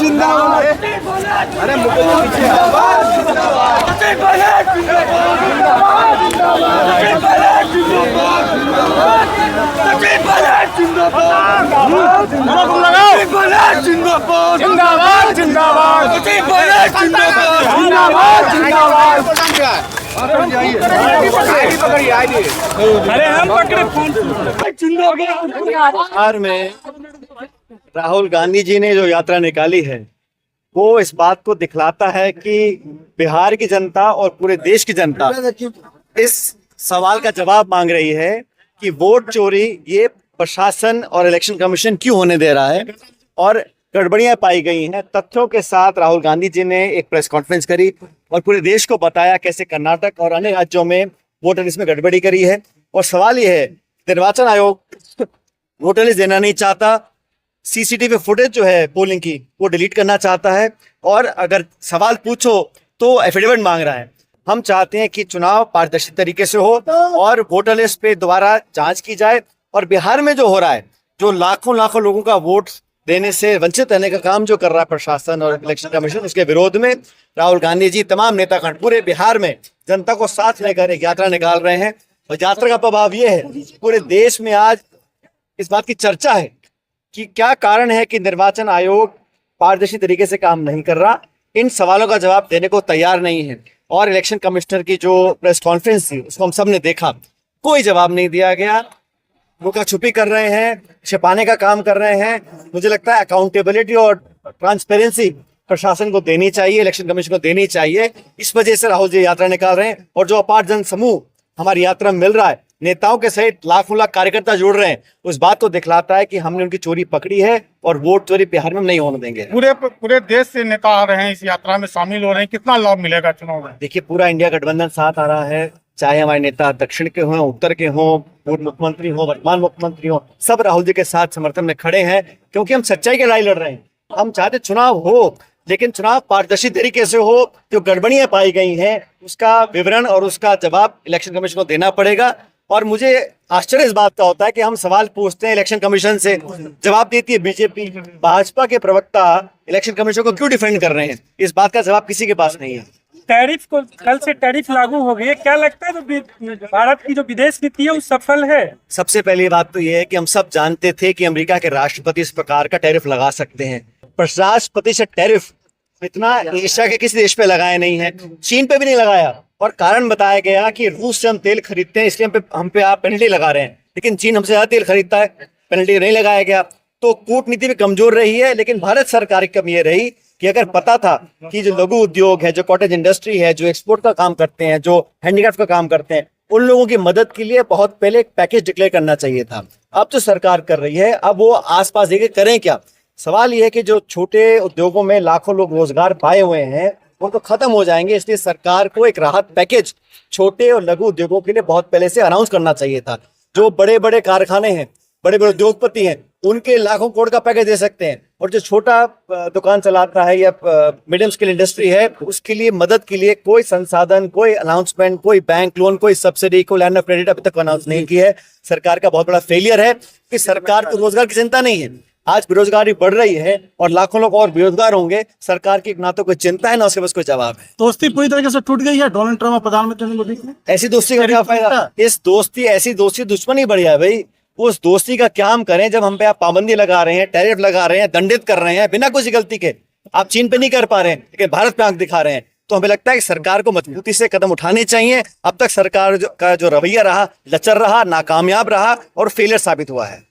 जिंदाबाद। अरे मुझे पीछे जिंदाबाद जिंदाबाद अरे हम पकड़े फोन। बिहार में राहुल गांधी जी ने जो यात्रा निकाली है वो इस बात को दिखलाता है कि बिहार की जनता और पूरे देश की जनता इस सवाल का जवाब मांग रही है कि वोट चोरी ये प्रशासन और इलेक्शन कमीशन क्यों होने दे रहा है और गड़बड़ियां पाई गई हैं। तथ्यों के साथ राहुल गांधी जी ने एक प्रेस कॉन्फ्रेंस करी और पूरे देश को बताया कैसे कर्नाटक और अन्य राज्यों में वोटर लिस्ट में गड़बड़ी करी है। और सवाल ये है, निर्वाचन आयोग वोटर लिस्ट देना नहीं चाहता, सीसीटीवी फुटेज जो है पोलिंग की वो डिलीट करना चाहता है और अगर सवाल पूछो तो एफिडेविट मांग रहा है। हम चाहते हैं कि चुनाव पारदर्शी तरीके से हो और वोटर लिस्ट पे दोबारा जांच की जाए। और बिहार में जो हो रहा है, जो लाखों लाखों लोगों का वोट देने से वंचित रहने का काम जो कर रहा है प्रशासन और इलेक्शन कमीशन, उसके विरोध में राहुल गांधी जी तमाम नेतागण पूरे बिहार में जनता को साथ लेकर एक यात्रा निकाल रहे हैं। और यात्रा का प्रभाव ये है, पूरे देश में आज इस बात की चर्चा है कि क्या कारण है कि निर्वाचन आयोग पारदर्शी तरीके से काम नहीं कर रहा, इन सवालों का जवाब देने को तैयार नहीं है। और इलेक्शन कमिश्नर की जो प्रेस कॉन्फ्रेंस थी उसको हम सब ने देखा, कोई जवाब नहीं दिया गया, लुका छुपी कर रहे हैं, छिपाने का काम कर रहे हैं। मुझे लगता है अकाउंटेबिलिटी और ट्रांसपेरेंसी प्रशासन को देनी चाहिए, इलेक्शन कमीशन को देनी चाहिए। इस वजह से राहुल जी यात्रा निकाल रहे हैं और जो अपार जन समूह हमारी यात्रा में मिल रहा है, नेताओं के सहित लाखों लाख कार्यकर्ता जुड़ रहे हैं, उस बात को दिखलाता है कि हमने उनकी चोरी पकड़ी है और वोट चोरी बिहार में नहीं होने देंगे। पूरे देश से नेता आ रहे हैं, इस यात्रा में शामिल हो रहे हैं, कितना लाभ मिलेगा चुनाव में? देखिए, पूरा इंडिया गठबंधन साथ आ रहा है, चाहे हमारे नेता दक्षिण के हों, उत्तर के हों, पूर्व मुख्यमंत्री हो, वर्तमान मुख्यमंत्री हो, सब राहुल जी के साथ समर्थन में खड़े हैं क्योंकि हम सच्चाई की लड़ाई लड़ रहे हैं। हम चाहते चुनाव हो, लेकिन चुनाव पारदर्शी तरीके से हो। जो गड़बड़ियां पाई गई हैं उसका विवरण और उसका जवाब इलेक्शन कमीशन को देना पड़ेगा। और मुझे आश्चर्य इस बात का होता है कि हम सवाल पूछते हैं इलेक्शन कमीशन से, जवाब देती है बीजेपी। भाजपा के प्रवक्ता इलेक्शन कमीशन को क्यों डिफेंड कर रहे हैं, इस बात का जवाब किसी के पास नहीं है। टैरिफ को कल से टैरिफ लागू हो गई है, क्या लगता है जो भारत की जो विदेश नीति है वो सफल है? सबसे पहली बात तो यह है कि हम सब जानते थे कि अमेरिका के राष्ट्रपति इस प्रकार का टैरिफ लगा सकते हैं। 50% टैरिफ इतना एशिया के किसी देश पे लगाया नहीं है, चीन पे भी नहीं लगाया। और कारण बताया गया कि रूस से हम तेल खरीदते हैं इसलिए हम पे आप पेनल्टी लगा रहे हैं, लेकिन चीन हमसे ज्यादा तेल खरीदता है, पेनल्टी नहीं लगाया गया। तो कूटनीति भी कमजोर रही है। लेकिन भारत सरकार की कमी ये रही कि अगर पता था कि जो लघु उद्योग है, जो कॉटेज इंडस्ट्री है, जो एक्सपोर्ट का काम करते हैं, जो हैंडीक्राफ्ट का काम करते हैं, उन लोगों की मदद के लिए बहुत पहले एक पैकेज डिक्लेयर करना चाहिए था। अब जो सरकार कर रही है, अब वो आसपास देखे करें क्या। सवाल यह है कि जो छोटे उद्योगों में लाखों लोग रोजगार पाए हुए हैं वो तो खत्म हो जाएंगे, इसलिए सरकार को एक राहत पैकेज छोटे और लघु उद्योगों के लिए बहुत पहले से अनाउंस करना चाहिए था। जो बड़े बड़े कारखाने हैं, बड़े बड़े उद्योगपति हैं, उनके लाखों करोड़ का पैकेज दे सकते हैं। और जो छोटा दुकान चलाता है या मीडियम स्केल इंडस्ट्री है, उसके लिए मदद के लिए कोई संसाधन, कोई अनाउंसमेंट, कोई बैंक लोन, कोई सब्सिडी, कोई लाइन ऑफ क्रेडिट अभी तक अनाउंस नहीं की है। सरकार का बहुत बड़ा फेलियर है कि सरकार को रोजगार की चिंता नहीं है। आज बेरोजगारी बढ़ रही है और लाखों लोग और बेरोजगार होंगे, सरकार की ना तो कोई चिंता है ना उसके पास कोई जवाब है। दोस्ती पूरी तरीके से टूट गई है डोनाल्ड ट्रम्प और प्रधानमंत्री मोदी की। ऐसी दोस्ती का क्या फायदा? ऐसी दोस्ती दुश्मनी बढ़िया है भाई। उस दोस्ती का क्या हम करें जब हम पे आप पाबंदी लगा रहे हैं, टैरिफ लगा रहे हैं, दंडित कर रहे हैं बिना किसी गलती के। आप चीन पे नहीं कर पा रहे हैं लेकिन भारत पे आंख दिखा रहे हैं। तो हमें लगता है कि सरकार को मजबूती से कदम उठाने चाहिए। अब तक सरकार का जो रवैया रहा, लचर रहा, नाकामयाब रहा और फेलियर साबित हुआ है।